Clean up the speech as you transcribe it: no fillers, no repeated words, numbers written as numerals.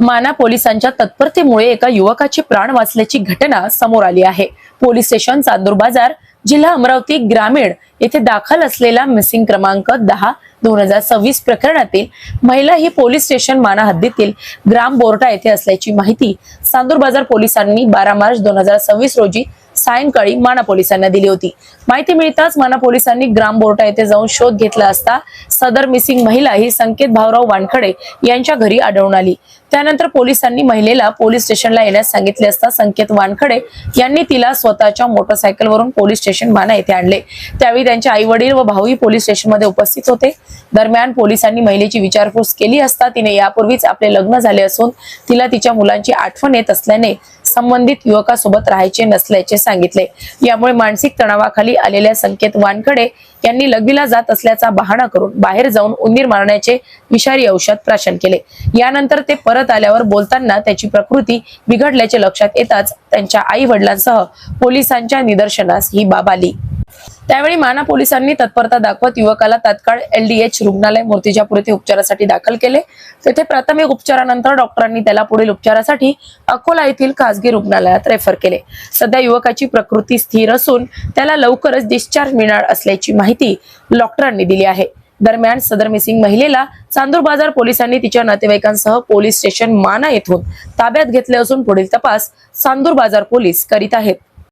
माना पोलिसांच्या तत्परतेमुळे एका युवकाचे प्राण वाचल्याची घटना समोर आली आहे। पोलीस स्टेशन चांदूर बाजार, जिल्हा अमरावती ग्रामीण येथे दाखल असलेला मिसिंग क्रमांक 10/2026 प्रकरणातील महिला ही पोलीस स्टेशन माना हद्दीतील ग्राम बोर्टा येथे असल्याची माहिती चांदूर बाजार पोलिसांनी 12 मार्च 2026 रोजी सायंकाळी माना पोलिसांना दिली होती। माहिती मिळताच माना पोलिसांनी ग्राम बोर्टा येथे जाऊन शोध घेतला असता सदर मिसिंग महिला ही संकेत भाऊराव वानखडे यांच्या घरी आढळून आली। त्यानंतर पोलिसांनी महिलेला पोलीस स्टेशनला येण्यास सांगितले असता संकेत वानखडे यांनी तिला स्वतःच्या मोटरसायकलवरून पोलीस स्टेशन माना येथे आणले। त्यावेळी त्यांचे आई वडील व भाऊही पोलीस स्टेशनमध्ये उपस्थित होते। दरम्यान पोलिसांनी महिलेची विचारपूस केली असता तिने यापूर्वीच आपले लग्न झाले असून तिला तिच्या मुलांची आठवण येत असल्याने संबंधित युवकासोबत राहायचे नसल्याचे सांगितले। यामुळे मानसिक तणावाखाली आलेल्या संकेत वानखडे यांनी लग्नीला जात असल्याचा बहाणा करून बाहेर जाऊन उंदीर मारण्याचे विषारी औषध प्राशन केले। यानंतर ते परत आल्यावर बोलताना त्याची प्रकृती बिघडल्याचे लक्षात येताच त्यांच्या आई वडिलांसह पोलिसांच्या निदर्शनास ही बाब आली। त्यावेळी माना पोलिसांनी तत्परता दाखवत युवकाला तात्काळ LDH रुग्णालय मूर्तिजापूर येथे उपचारासाठी दाखल केले। तेथे प्राथमिक उपचारानंतर डॉक्टरांनी त्याला पुढील उपचारासाठी अकोला येथील खासगी रुग्णालयात रेफर केले। सध्या युवकाची प्रकृती स्थिर असून त्याला लवकरच डिस्चार्ज मिळणार असल्याची माहिती डॉक्टरांनी दिली आहे। दरम्यान सदर मिसिंग महिलेला चांदूर बाजार पोलिसांनी तिच्या नातेवाईकांसह पोलीस स्टेशन माना येथून ताब्यात घेतले असून पुढील तपास चांदूर बाजार पोलीस करीत आहेत।